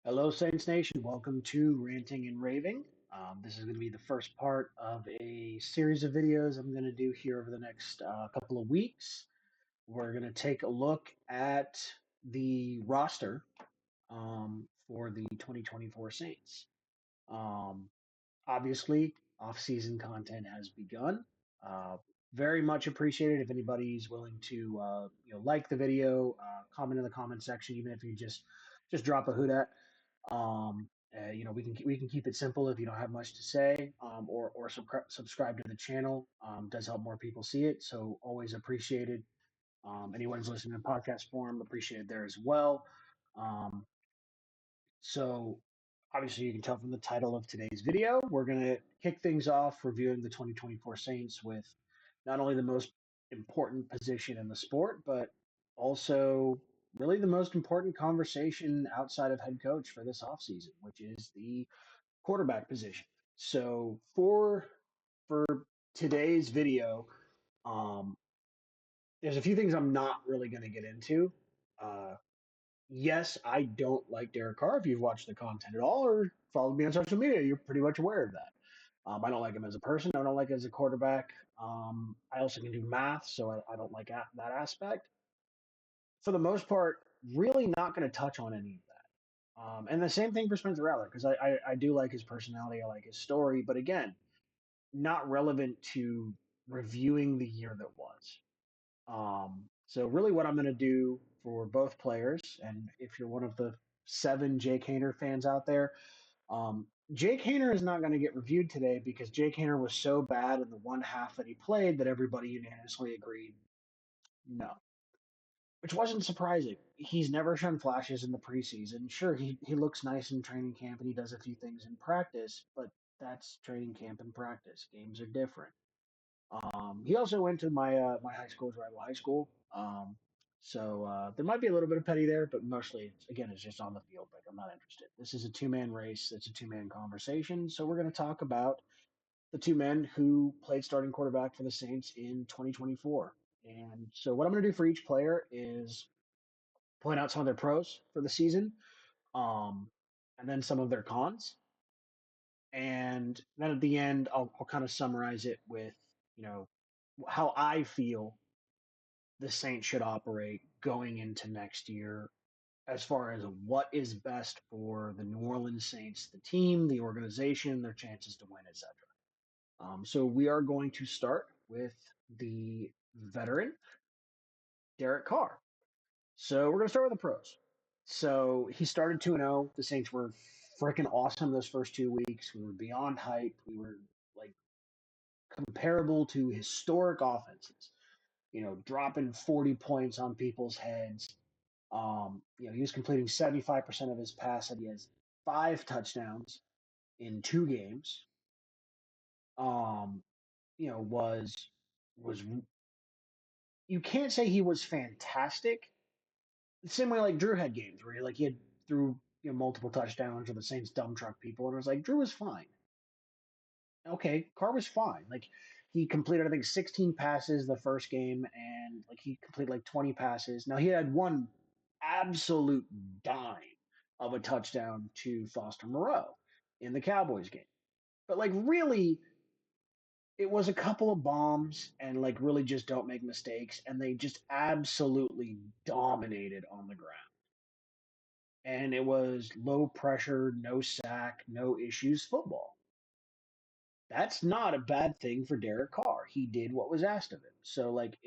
Hello, Saints Nation. Welcome to Ranting and Raving. This is going to be the first part of a series of videos I'm going to do here over the next couple of weeks. We're going to take a look at the roster for the 2024 Saints. Um, Obviously, off-season content has begun. Uh, very much appreciated if anybody's willing to like the video, comment in the comment section, even if you just drop a hoot at. We can keep it simple if you don't have much to say, or subscribe to the channel. Does help more people see it, so always appreciated. Anyone's listening in podcast form, appreciated there as well. Um, so, obviously, you can tell from the title of today's video, we're going to kick things off reviewing the 2024 Saints with not only the most important position in the sport, but also really the most important conversation outside of head coach for this offseason, which is the quarterback position. So, for today's video, um, there's a few things I'm not really going to get into. Uh, yes, I don't like Derek Carr. If you've watched the content at all or followed me on social media, you're pretty much aware of that. I don't like him as a person. I don't like him as a quarterback. I also can do math, so I don't like that aspect. For the most part, really not going to touch on any of that. And the same thing for Spencer Rattler, because I do like his personality. I like his story. But again, not relevant to reviewing the year that was. So really what I'm going to do for both players, and if you're one of the 7 Jake Hayner fans out there, Jake Hayner is not going to get reviewed today because Jake Hayner was so bad in the one half that he played that everybody unanimously agreed no, which wasn't surprising. He's never shown flashes in the preseason. Sure, he looks nice in training camp and he does a few things in practice, but that's training camp and practice. Games are different. He also went to my high school's rival high school. So there might be a little bit of petty there, but mostly, it's just on the field. Like, I'm not interested. This is a two-man race. It's a two-man conversation. So we're going to talk about the two men who played starting quarterback for the Saints in 2024. And so what I'm going to do for each player is point out some of their pros for the season, um, and then some of their cons. And then at the end, I'll kind of summarize it with, you know, how I feel the Saints should operate going into next year as far as what is best for the New Orleans Saints, the team, the organization, their chances to win, etc. So we are going to start with the veteran, Derek Carr. So we're going to start with the pros. So he started 2-0. The Saints were freaking awesome those first 2 weeks. We were beyond hype. We were like comparable to historic offenses, dropping 40 points on people's heads. He was completing 75% of his passes. He has 5 touchdowns in 2 games. Um, was you can't say he was fantastic. The same way like Drew had games where he had threw multiple touchdowns or the Saints dumb truck people, and it was like Drew was fine. Okay, Carr was fine. Like he completed I think 16 passes the first game, and like he completed like 20 passes. Now he had one absolute dime of a touchdown to Foster Moreau in the Cowboys game. But like really, it was a couple of bombs and like really just don't make mistakes, and they just absolutely dominated on the ground. And it was low pressure, no sack, no issues football. That's not a bad thing for Derek Carr. He did what was asked of him. So like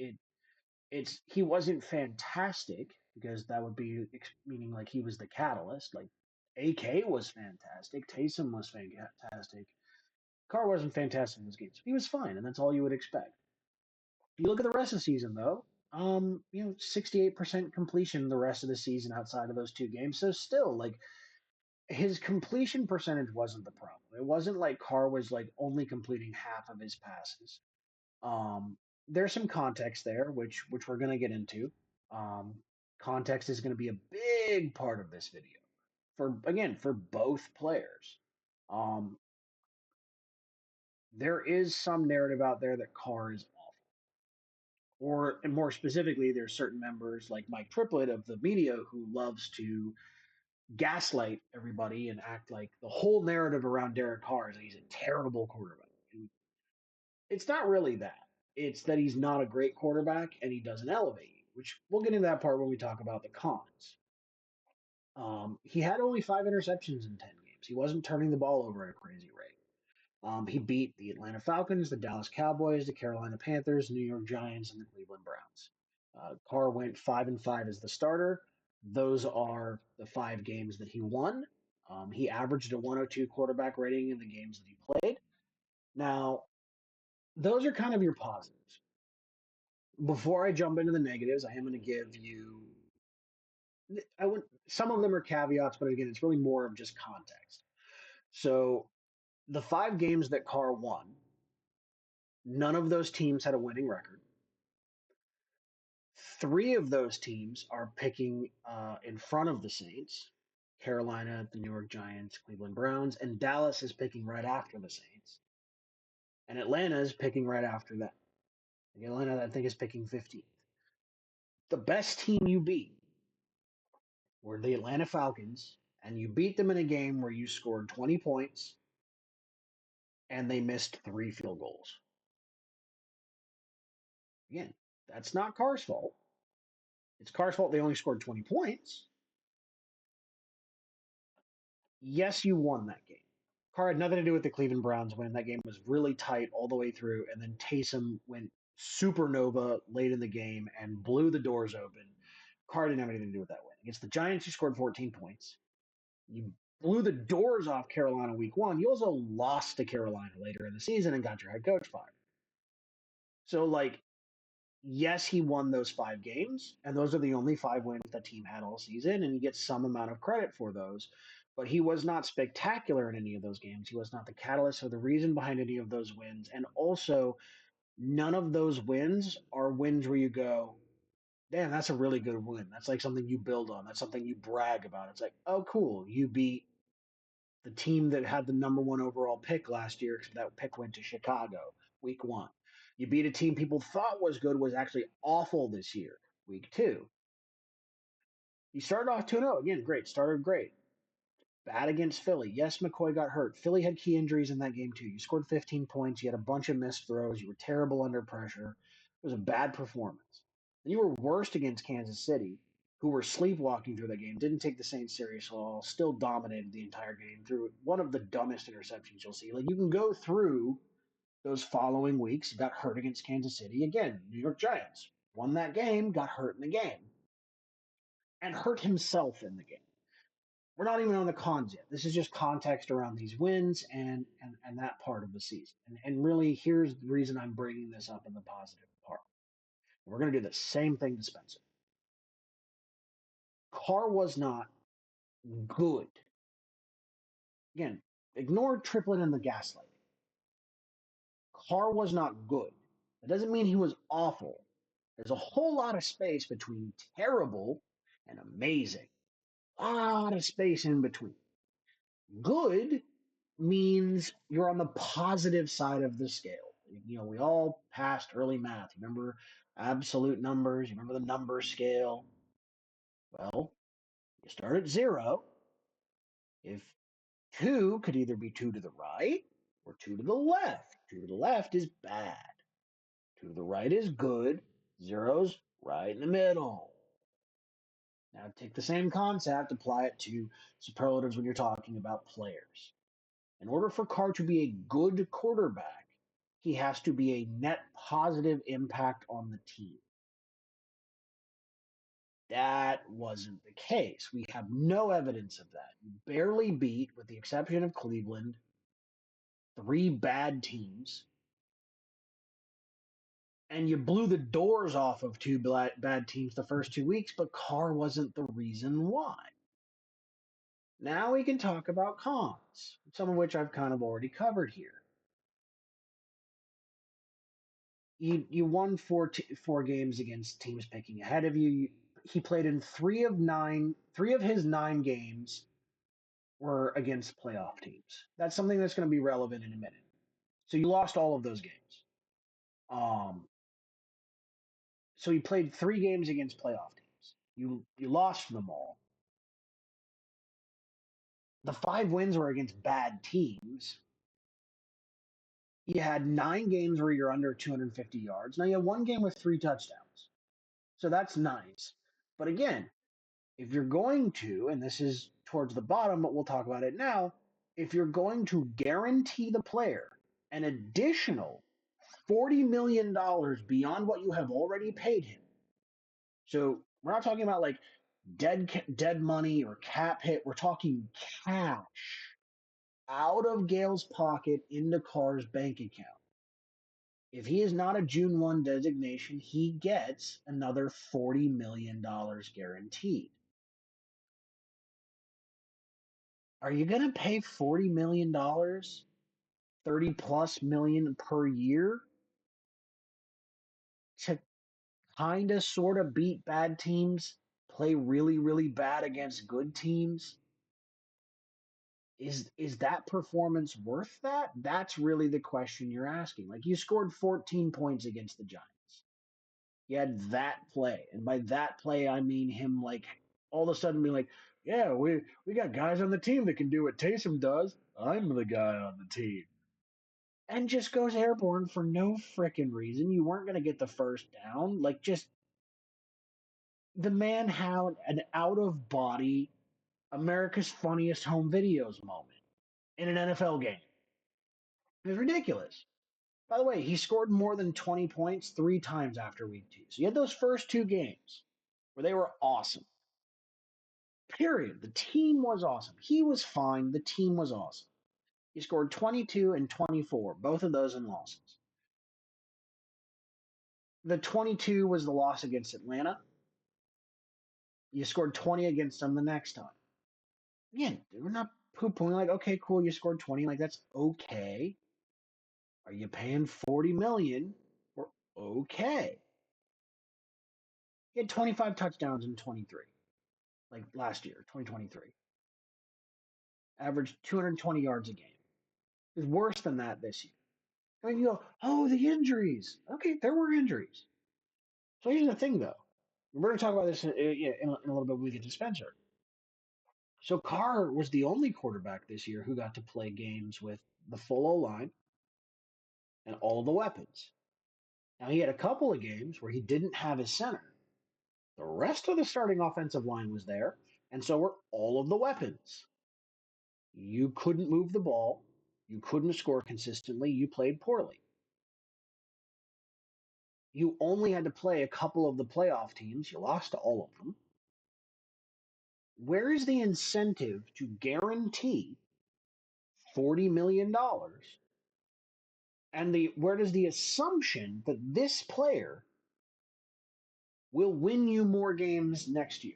he wasn't fantastic because that would be meaning like he was the catalyst. Like AK was fantastic, Taysom was fantastic. Carr wasn't fantastic in those games. He was fine, and that's all you would expect. If you look at the rest of the season, though, 68% completion the rest of the season outside of those 2 games. So still, like his completion percentage wasn't the problem. It wasn't like Carr was like only completing half of his passes. Um, there's some context there, which we're going to get into. Um, Context is going to be a big part of this video for both players. Um, there is some narrative out there that Carr is awful, or and more specifically, there's certain members like Mike Triplett of the media who loves to gaslight everybody and act like the whole narrative around Derek Carr is that he's a terrible quarterback. And it's not really that. It's that he's not a great quarterback and he doesn't elevate you, which we'll get into that part when we talk about the cons. He had only 5 interceptions in 10 games. He wasn't turning the ball over at a crazy rate. He beat the Atlanta Falcons, the Dallas Cowboys, the Carolina Panthers, New York Giants, and the Cleveland Browns. Carr went 5-5 as the starter. Those are the 5 games that he won. He averaged a 102 quarterback rating in the games that he played. Now, those are kind of your positives. Before I jump into the negatives, I am going to give you. I would. Some of them are caveats, but again, it's really more of just context. So the 5 games that Carr won, none of those teams had a winning record. 3 of those teams are picking in front of the Saints. Carolina, the New York Giants, Cleveland Browns, and Dallas is picking right after the Saints. And Atlanta is picking right after that. Atlanta, I think, is picking 15th. The best team you beat were the Atlanta Falcons, and you beat them in a game where you scored 20 points and they missed 3 field goals. Again, that's not Carr's fault. It's Carr's fault they only scored 20 points. Yes, you won that game. Carr had nothing to do with the Cleveland Browns win. That game was really tight all the way through, and then Taysom went supernova late in the game and blew the doors open. Carr didn't have anything to do with that win. Against the Giants, you scored 14 points. You blew the doors off Carolina week 1. You also lost to Carolina later in the season and got your head coach fired. So, like, yes, he won those 5 games, and those are the only 5 wins the team had all season, and you get some amount of credit for those. But he was not spectacular in any of those games. He was not the catalyst or the reason behind any of those wins. And also, none of those wins are wins where you go, damn, that's a really good win. That's like something you build on. That's something you brag about. It's like, oh, cool. You beat the team that had the #1 overall pick last year. That pick went to Chicago week 1. You beat a team people thought was good, was actually awful this year, week 2. You started off 2-0. Again, great. Started great. Bad against Philly. Yes, McCoy got hurt. Philly had key injuries in that game, too. You scored 15 points. You had a bunch of missed throws. You were terrible under pressure. It was a bad performance. And you were worst against Kansas City, who were sleepwalking through the game, didn't take the Saints serious at all, still dominated the entire game through one of the dumbest interceptions you'll see. Like, you can go through those following weeks, got hurt against Kansas City. Again, New York Giants won that game, got hurt in the game, and hurt himself in the game. We're not even on the cons yet. This is just context around these wins and that part of the season. And really, here's the reason I'm bringing this up in the positive part. We're going to do the same thing to Spencer. Carr was not good. Again, ignore Triplett and the gaslighting. Carr was not good. That doesn't mean he was awful. There's a whole lot of space between terrible and amazing. A lot of space in between. Good means you're on the positive side of the scale. You know, we all passed early math. You remember absolute numbers, you remember the number scale. Well, you start at 0. If 2 could either be 2 to the right or 2 to the left. 2 to the left is bad. 2 to the right is good. 0's right in the middle. Now take the same concept, apply it to superlatives when you're talking about players. In order for Carr to be a good quarterback, he has to be a net positive impact on the team. That wasn't the case. We have no evidence of that. You barely beat, with the exception of Cleveland, 3 bad teams, and you blew the doors off of 2 bad teams the first 2 weeks, but Carr wasn't the reason why. Now we can talk about cons, some of which I've kind of already covered here. You won 4 games against teams picking ahead of you. He played in 3 of 9. 3 of his 9 games were against playoff teams. That's something that's going to be relevant in a minute. So you lost all of those games. So he played 3 games against playoff teams. You lost them all. The 5 wins were against bad teams. You had 9 games where you're under 250 yards. Now you have one game with 3 touchdowns. So that's nice. But again, if you're going to, and this is towards the bottom, but we'll talk about it now, if you're going to guarantee the player an additional $40 million beyond what you have already paid him, so we're not talking about like dead money or cap hit. We're talking cash out of Gale's pocket into Carr's bank account. If he is not a June 1 designation, he gets another $40 million guaranteed. Are you going to pay $40 million, 30 plus million per year to kind of sort of beat bad teams, play really, really bad against good teams? Is that performance worth that? That's really the question you're asking. Like you scored 14 points against the Giants. You had that play, and by that play I mean him like all of a sudden being like, "Yeah, we got guys on the team that can do what Taysom does. I'm the guy on the team." And just goes airborne for no frickin' reason. You weren't gonna get the first down. Like just the man had an out of body America's Funniest Home Videos moment in an NFL game. It was ridiculous. By the way, he scored more than 20 points 3 times after week 2. So you had those first 2 games where they were awesome. Period. The team was awesome. He was fine. The team was awesome. He scored 22 and 24, both of those in losses. The 22 was the loss against Atlanta. You scored 20 against them the next time. Again, we're not poo-pooing like, okay, cool, you scored 20, like that's okay. Are you paying 40 million? Or okay. He had 25 touchdowns in 23, like last year, 2023. Averaged 220 yards a game. It's worse than that this year. I mean, you go, oh, the injuries. Okay, there were injuries. So here's the thing, though. We're going to talk about this in a little bit when we get to Spencer. So Carr was the only quarterback this year who got to play games with the full O line and all of the weapons. Now he had a couple of games where he didn't have his center. The rest of the starting offensive line was there, and so were all of the weapons. You couldn't move the ball. You couldn't score consistently. You played poorly. You only had to play a couple of the playoff teams. You lost to all of them. Where is the incentive to guarantee $40 million? And where does the assumption that this player will win you more games next year?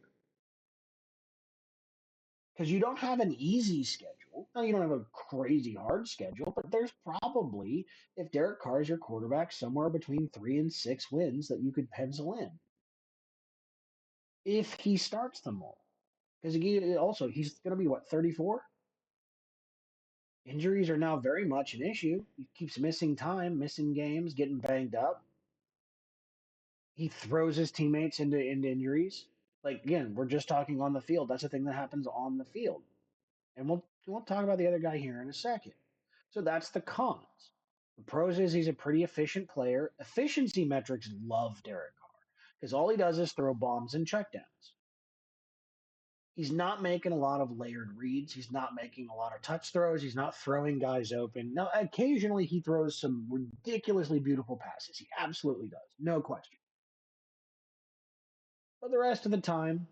Because you don't have an easy schedule. Now, you don't have a crazy hard schedule, but there's probably, if Derek Carr is your quarterback, somewhere between 3 and 6 wins that you could pencil in if he starts them all. Because also, he's going to be, what, 34? Injuries are now very much an issue. He keeps missing time, missing games, getting banged up. He throws his teammates into injuries. Like, again, we're just talking on the field. That's a thing that happens on the field. And we'll talk about the other guy here in a second. So that's the cons. The pros is he's a pretty efficient player. Efficiency metrics love Derek Carr because all he does is throw bombs and checkdowns. He's not making a lot of layered reads. He's not making a lot of touch throws. He's not throwing guys open. Now, occasionally he throws some ridiculously beautiful passes. He absolutely does. No question. But the rest of the time,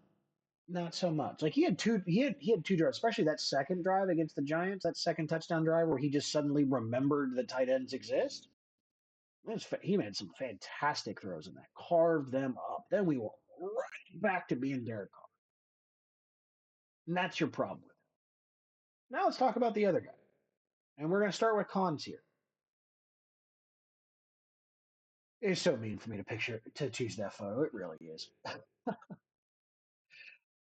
not so much. Like he had two drives, especially that second drive against the Giants, that second touchdown drive where he just suddenly remembered that tight ends exist. He made some fantastic throws in that, carved them up. Then we were right back to being Derek Carr. And that's your problem with it. Now let's talk about the other guy. And we're going to start with cons here. It's so mean for me to choose that photo. It really is.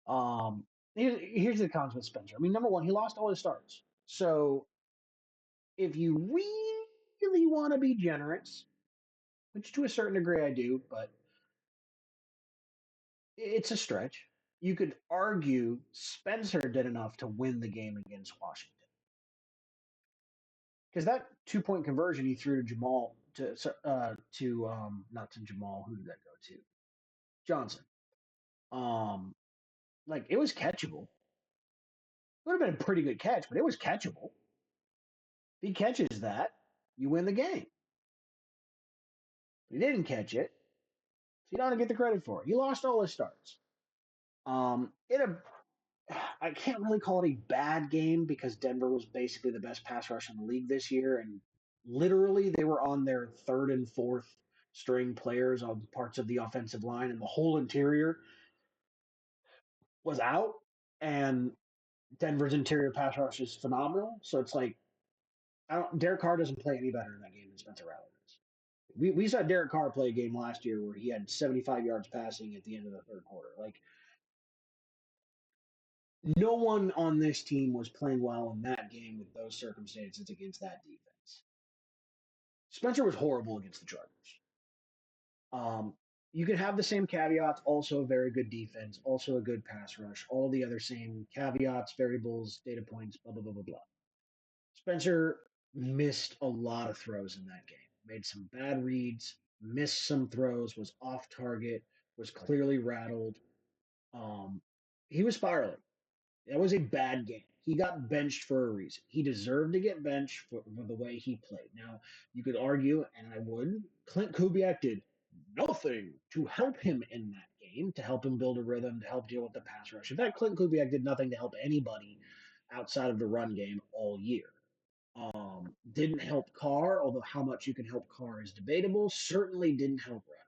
Um, here's the cons with Spencer. I mean, number one, he lost all his starts. So if you really want to be generous, which to a certain degree I do, but it's a stretch. You could argue Spencer did enough to win the game against Washington because that 2 point conversion he threw to Jamal to not to Jamal, who did that go to? Johnson. Um, like it was catchable. It would have been a pretty good catch, but it was catchable. If he catches that, you win the game. He didn't catch it, so you don't get the credit for it. He lost all his starts. In a I can't really call it a bad game because Denver was basically the best pass rush in the league this year, and literally they were on their third and fourth string players on parts of the offensive line, and the whole interior was out. And Denver's interior pass rush is phenomenal. So it's like Derek Carr doesn't play any better in that game than Spencer Rattler does. We saw Derek Carr play a game last year where he had 75 yards passing at the end of the third quarter. Like no one on this team was playing well in that game with those circumstances against that defense. Spencer was horrible against the Chargers. Um, you could have the same caveats, also a very good defense, also a good pass rush, all the other same caveats, variables, data points, blah, blah, blah, blah, blah. Spencer missed a lot of throws in that game, made some bad reads, missed some throws, was off target, was clearly rattled. Um, he was spiraling. That was a bad game. He got benched for a reason. He deserved to get benched for the way he played. Now, you could argue, and I would, Clint Kubiak did nothing to help him in that game, to help him build a rhythm, to help deal with the pass rush. In fact, Clint Kubiak did nothing to help anybody outside of the run game all year. Didn't help Carr, although how much you can help Carr is debatable. Certainly didn't help Red.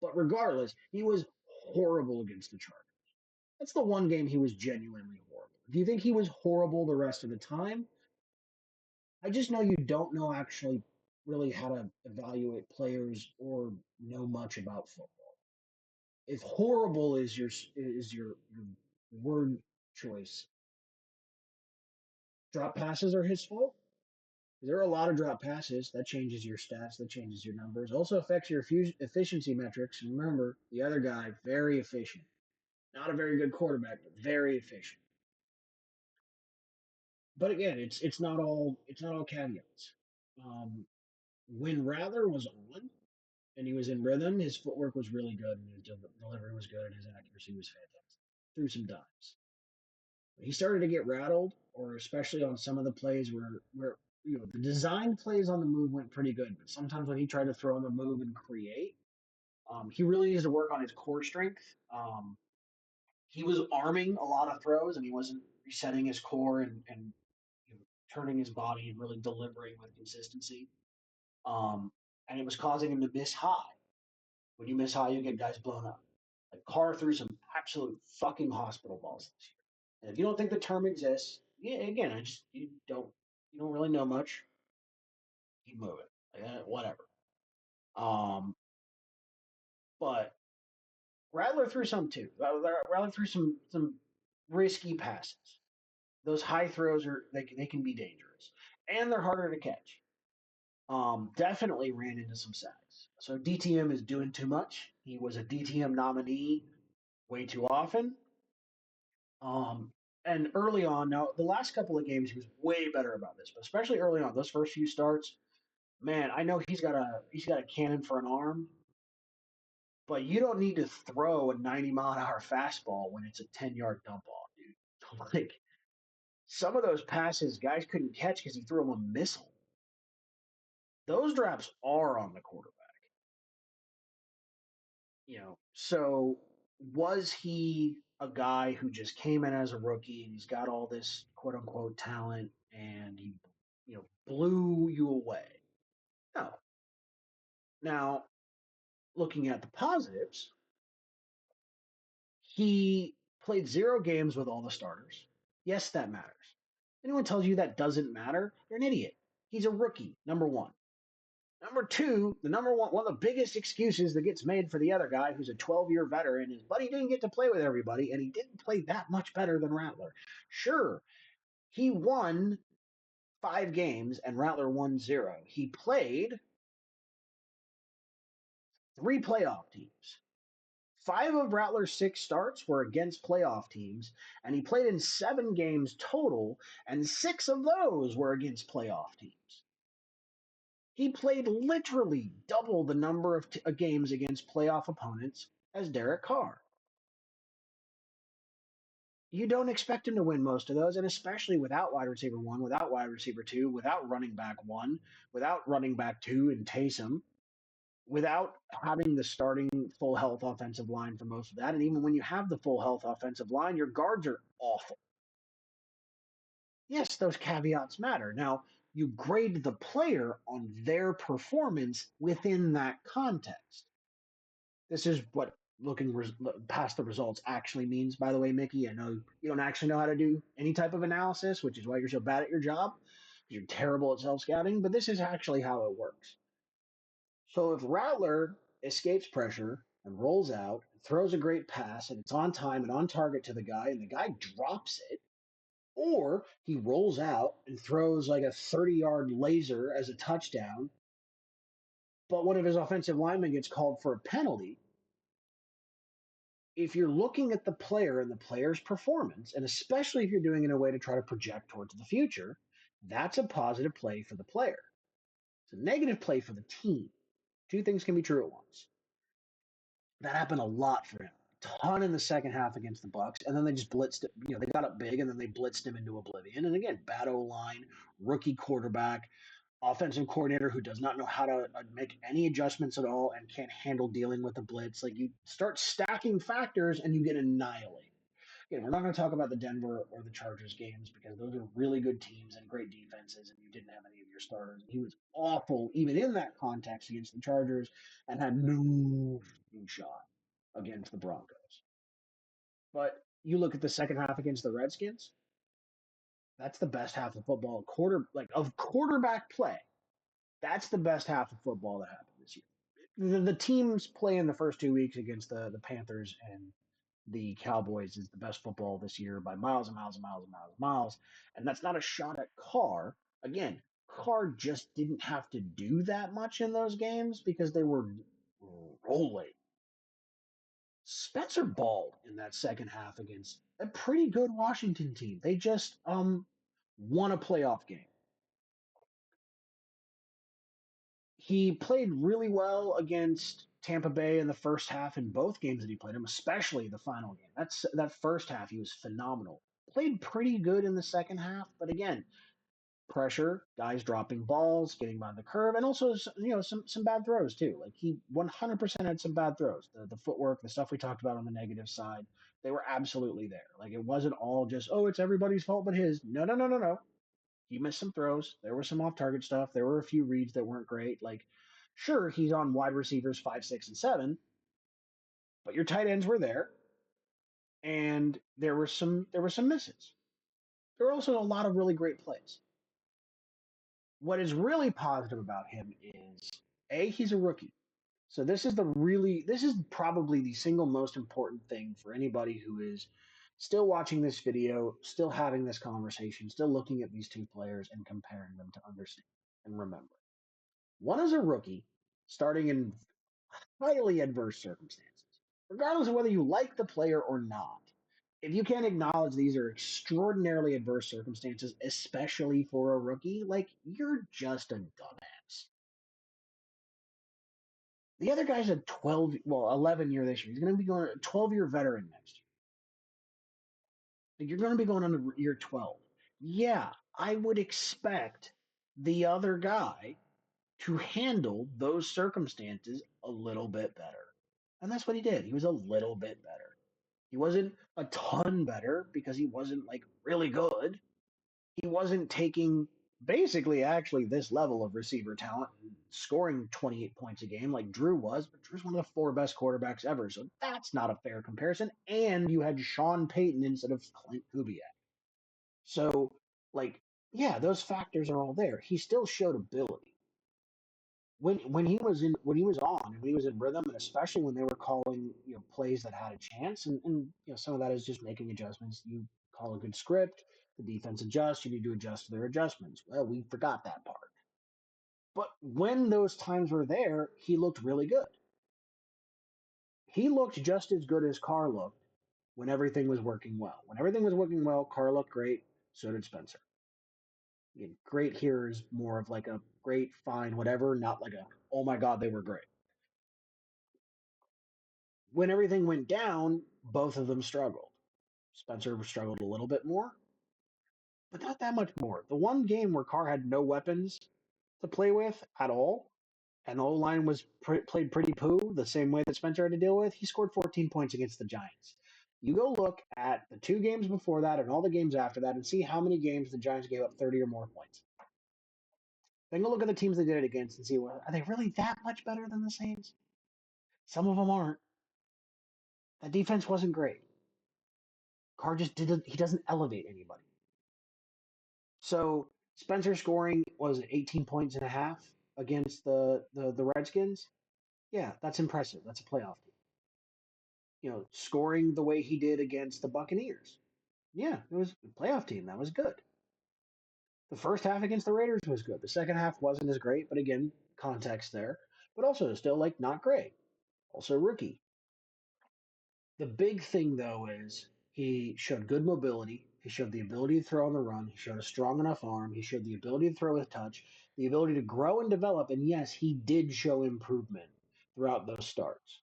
But regardless, he was horrible against the Chargers. That's the one game he was genuinely horrible. Do you think he was horrible the rest of the time? I just know you don't know actually really how to evaluate players or know much about football. If horrible is your word choice, drop passes are his fault. There are a lot of drop passes. That changes your stats. That changes your numbers. Also affects your efficiency metrics. And remember, the other guy, very efficient. Not a very good quarterback, but very efficient. But again, it's not all caveats. Um, when Rattler was on and he was in rhythm, his footwork was really good and his delivery was good and his accuracy was fantastic. Threw some dimes. He started to get rattled, or especially on some of the plays where the design plays on the move went pretty good, but sometimes when he tried to throw on the move and create, he really needs to work on his core strength. He was arming a lot of throws, and he wasn't resetting his core and turning his body and really delivering with consistency. Um, and it was causing him to miss high. When you miss high, you get guys blown up. Like Carr threw some absolute fucking hospital balls this year. And if you don't think the term exists, yeah, again, you don't really know much. Keep moving, like, whatever. Um, but Rattler threw some too. Rattler threw some risky passes. Those high throws they can be dangerous, and they're harder to catch. Definitely ran into some sacks. So DTM is doing too much. He was a DTM nominee way too often. Um, and early on, now the last couple of games he was way better about this, but especially early on, those first few starts, man, I know he's got a cannon for an arm, but you don't need to throw a 90-mile-an-hour fastball when it's a 10-yard dump off, dude. Like some of those passes, guys couldn't catch because he threw them a missile. Those drops are on the quarterback. So was he a guy who just came in as a rookie and he's got all this quote unquote talent and he blew you away? No. Now, looking at the positives, he played 0 games with all the starters. Yes, that matters. Anyone tells you that doesn't matter, they're an idiot. He's a rookie, number one. Number two, the number one of the biggest excuses that gets made for the other guy who's a 12-year veteran is, but he didn't get to play with everybody, and he didn't play that much better than Rattler. Sure, he won 5 games and Rattler won 0. He played 3 playoff teams, Five of Rattler's six starts were against playoff teams, and he played in 7 games total, and six of those were against playoff teams. He played literally double the number of games against playoff opponents as Derek Carr. You don't expect him to win most of those, and especially without wide receiver one, without wide receiver two, without running back one, without running back two and Taysom, without having the starting full health offensive line for most of that. And even when you have the full health offensive line, your guards are awful. Yes, those caveats matter. Now, you grade the player on their performance within that context. This is what looking past the results actually means, by the way, Mickey. I know you don't actually know how to do any type of analysis, which is why you're so bad at your job. You're terrible at self scouting, but this is actually how it works. So if Rattler escapes pressure and rolls out, throws a great pass, and it's on time and on target to the guy, and the guy drops it, or he rolls out and throws like a 30-yard laser as a touchdown, but one of his offensive linemen gets called for a penalty. If you're looking at the player and the player's performance, and especially if you're doing it in a way to try to project towards the future, that's a positive play for the player. It's a negative play for the team. Two things can be true at once. That happened a lot for him. A ton in the second half against the Bucks, and then they just blitzed it. They got up big, and then they blitzed him into oblivion. And again, bad O line, rookie quarterback, offensive coordinator who does not know how to make any adjustments at all and can't handle dealing with the blitz. Like you start stacking factors and you get annihilated. Again, we're not going to talk about the Denver or the Chargers games because those are really good teams and great defenses, and you didn't have any of your starters. He was awful, even in that context against the Chargers, and had no shot against the Broncos. But you look at the second half against the Redskins. That's the best half of football, of quarterback play. That's the best half of football that happened this year. The teams playing the first 2 weeks against the Panthers and the Cowboys is the best football this year by miles and miles and miles and miles and miles. And that's not a shot at Carr. Again, Carr just didn't have to do that much in those games because they were rolling. Spencer balled in that second half against a pretty good Washington team. They just won a playoff game. He played really well against Tampa Bay in the first half in both games that he played him, especially the final game. That first half he was phenomenal. Played pretty good in the second half, but again, pressure, guys dropping balls, getting by the curve, and also some bad throws too. Like he 100% had some bad throws. The footwork, the stuff we talked about on the negative side, they were absolutely there. Like it wasn't all just it's everybody's fault but his. No, no, no, no, no. He missed some throws. There was some off target stuff. There were a few reads that weren't great. Like, sure, he's on wide receivers 5, 6, and 7, but your tight ends were there, and there were some misses. There were also a lot of really great plays. What is really positive about him is he's a rookie. So this is probably the single most important thing for anybody who is still watching this video, still having this conversation, still looking at these two players and comparing them to understand and remember. One is a rookie starting in highly adverse circumstances, regardless of whether you like the player or not. If you can't acknowledge these are extraordinarily adverse circumstances, especially for a rookie, like you're just a dumbass. The other guy's a 11 year this year. He's going to be going a 12-year veteran next year. Like you're going to be going on to year 12. Yeah, I would expect the other guy to handle those circumstances a little bit better. And that's what he did. He was a little bit better. He wasn't a ton better because he wasn't like really good. He wasn't taking basically actually this level of receiver talent and scoring 28 points a game like Drew was, but Drew's one of the four best quarterbacks ever. So that's not a fair comparison. And you had Sean Payton instead of Clint Kubiak. So, like, yeah, those factors are all there. He still showed ability when he was on and when he was in rhythm, and especially when they were calling plays that had a chance, and some of that is just making adjustments. You call a good script, the defense adjusts. You need to adjust to their adjustments. Well, we forgot that part. But when those times were there, he looked really good. He looked just as good as Carr looked when everything was working well. When everything was working well, Carr looked great. So did Spencer. Again, great here is more of like a great, fine, whatever, not like a, oh my God, they were great. When everything went down, both of them struggled. Spencer struggled a little bit more, but not that much more. The one game where Carr had no weapons to play with at all, and the O line was played pretty poo, the same way that Spencer had to deal with, he scored 14 points against the Giants. You go look at the two games before that and all the games after that and see how many games the Giants gave up 30 or more points. Then go look at the teams they did it against and see, well, are they really that much better than the Saints? Some of them aren't. That defense wasn't great. Carr just didn't, he doesn't elevate anybody. So Spencer scoring was 18 points and a half against the Redskins. Yeah, that's impressive. That's a playoff team. Scoring the way he did against the Buccaneers. Yeah, it was a playoff team. That was good. The first half against the Raiders was good. The second half wasn't as great, but again, context there. But also still like not great. Also rookie. The big thing though is he showed good mobility. He showed the ability to throw on the run. He showed a strong enough arm. He showed the ability to throw with touch, the ability to grow and develop. And yes, he did show improvement throughout those starts.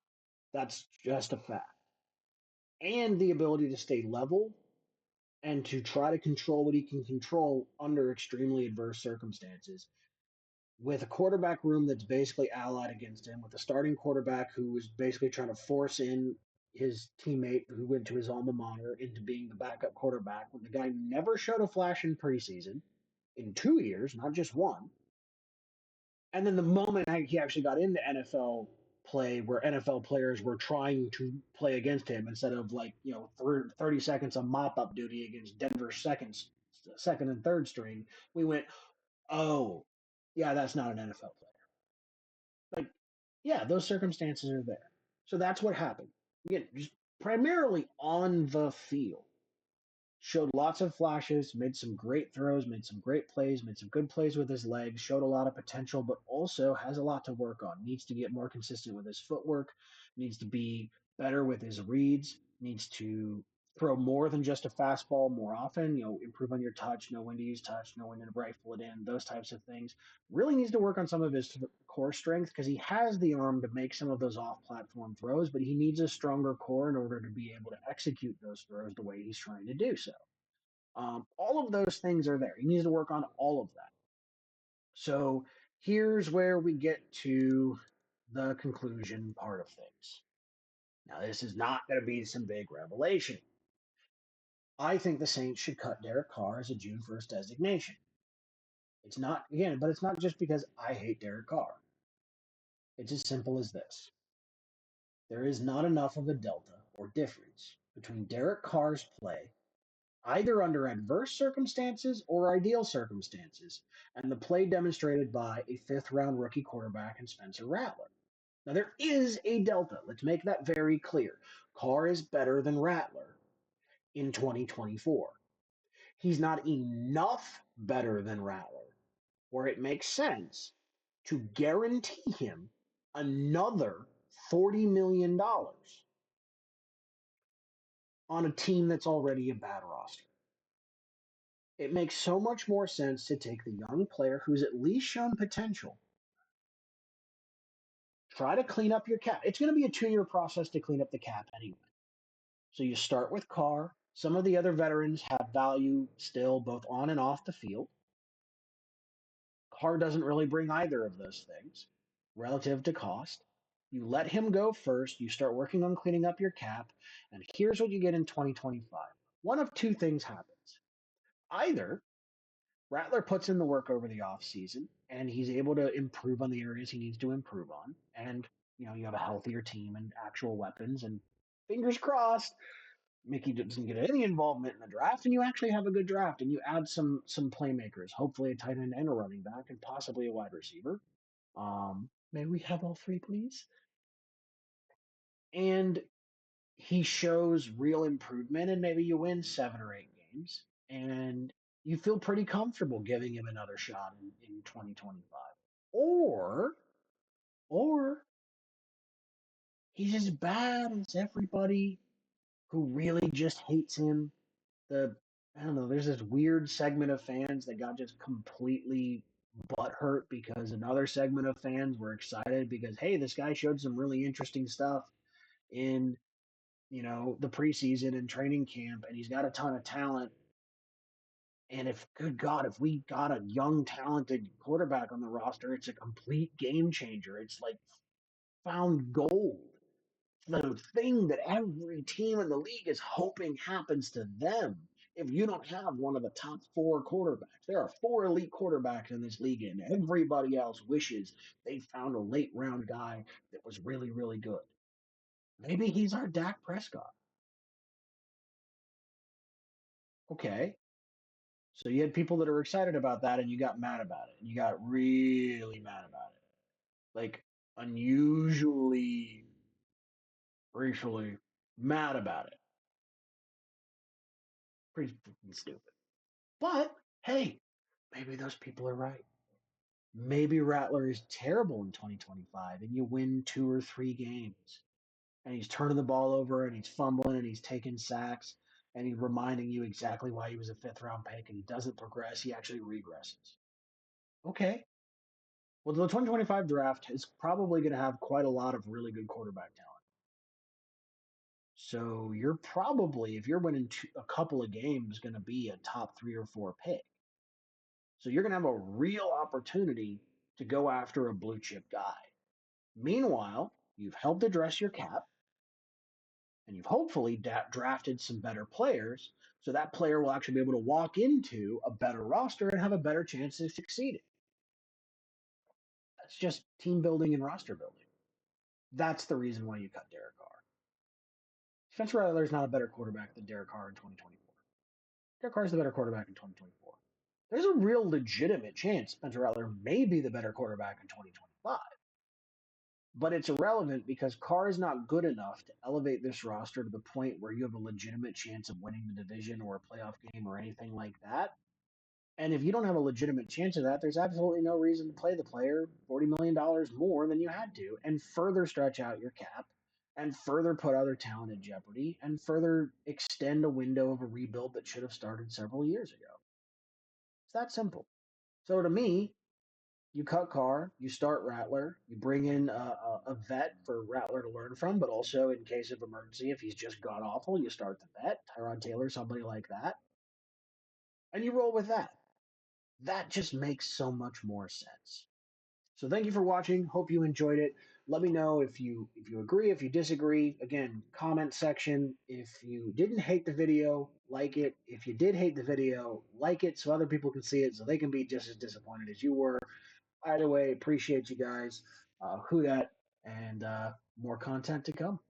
That's just a fact. And the ability to stay level and to try to control what he can control under extremely adverse circumstances. With a quarterback room that's basically allied against him, with a starting quarterback who was basically trying to force in his teammate who went to his alma mater into being the backup quarterback, when the guy never showed a flash in preseason in 2 years, not just one. And then the moment he actually got into NFL play, where NFL players were trying to play against him instead of 30 seconds of mop up duty against Denver's second and third string, we went, oh, yeah, that's not an NFL player. Like, yeah, those circumstances are there. So that's what happened. Again, just primarily on the field. Showed lots of flashes, made some great throws, made some great plays, made some good plays with his legs, showed a lot of potential, but also has a lot to work on. Needs to get more consistent with his footwork, needs to be better with his reads, needs to throw more than just a fastball more often, improve on your touch, know when to use touch, know when to rifle it in, those types of things. Really needs to work on some of his core strength because he has the arm to make some of those off platform throws, but he needs a stronger core in order to be able to execute those throws the way he's trying to do so. All of those things are there. He needs to work on all of that. So here's where we get to the conclusion part of things. Now, this is not going to be some big revelation. I think the Saints should cut Derek Carr as a June 1st designation. It's not, again, but it's not just because I hate Derek Carr. It's as simple as this. There is not enough of a delta or difference between Derek Carr's play either under adverse circumstances or ideal circumstances, and the play demonstrated by a fifth round rookie quarterback in Spencer Rattler. Now, there is a delta. Let's make that very clear. Carr is better than Rattler in 2024. He's not enough better than Rattler where it makes sense to guarantee him another $40 million dollars on a team that's already a bad roster. It makes so much more sense to take the young player who's at least shown potential, try to clean up your cap. It's going to be a 2-year process to clean up the cap anyway. So you start with Carr. Some of the other veterans have value still, both on and off the field. Carr doesn't really bring either of those things relative to cost. You let him go first. You start working on cleaning up your cap. And here's what you get in 2025. One of two things happens. Either Rattler puts in the work over the offseason and he's able to improve on the areas he needs to improve on. And, you have a healthier team and actual weapons. And fingers crossed, Mickey doesn't get any involvement in the draft, and you actually have a good draft, and you add some playmakers, hopefully a tight end and a running back, and possibly a wide receiver. May we have all three, please? And he shows real improvement, and maybe you win 7 or 8 games, and you feel pretty comfortable giving him another shot in 2025. Or he's as bad as everybody who really just hates him. The I don't know. There's this weird segment of fans that got just completely butthurt because another segment of fans were excited because hey, this guy showed some really interesting stuff in the preseason and training camp, and he's got a ton of talent. And if, good God, if we got a young, talented quarterback on the roster, it's a complete game changer. It's like found gold. The thing that every team in the league is hoping happens to them if you don't have one of the top four quarterbacks. There are four elite quarterbacks in this league, and everybody else wishes they found a late round guy that was really, really good. Maybe he's our Dak Prescott. Okay. So you had people that are excited about that, and you got mad about it. And you got really mad about it. Like, unusually, racially mad about it. Pretty freaking stupid. But hey, maybe those people are right. Maybe Rattler is terrible in 2025 and you win two or three games. And he's turning the ball over and he's fumbling and he's taking sacks and he's reminding you exactly why he was a fifth round pick and he doesn't progress, he actually regresses. Okay. Well, the 2025 draft is probably going to have quite a lot of really good quarterback talent. So you're probably, if you're winning a couple of games, going to be a top 3 or 4 pick. So you're going to have a real opportunity to go after a blue chip guy. Meanwhile, you've helped address your cap and you've hopefully drafted some better players. So that player will actually be able to walk into a better roster and have a better chance of succeeding. That's just team building and roster building. That's the reason why you cut Derek Carr. Spencer Rattler is not a better quarterback than Derek Carr in 2024. Derek Carr is the better quarterback in 2024. There's a real legitimate chance Spencer Rattler may be the better quarterback in 2025. But it's irrelevant because Carr is not good enough to elevate this roster to the point where you have a legitimate chance of winning the division or a playoff game or anything like that. And if you don't have a legitimate chance of that, there's absolutely no reason to play the player $40 million more than you had to and further stretch out your cap and further put other talent in jeopardy and further extend a window of a rebuild that should have started several years ago. It's that simple. So to me, you cut Carr, you start Rattler, you bring in a vet for Rattler to learn from, but also in case of emergency, if he's just god awful, you start the vet, Tyrod Taylor, somebody like that, and you roll with that. That just makes so much more sense. So thank you for watching. Hope you enjoyed it. Let me know if you agree, if you disagree. Again, comment section. If you didn't hate the video, like it. If you did hate the video, like it so other people can see it so they can be just as disappointed as you were. Either way, appreciate you guys. Who that and more content to come.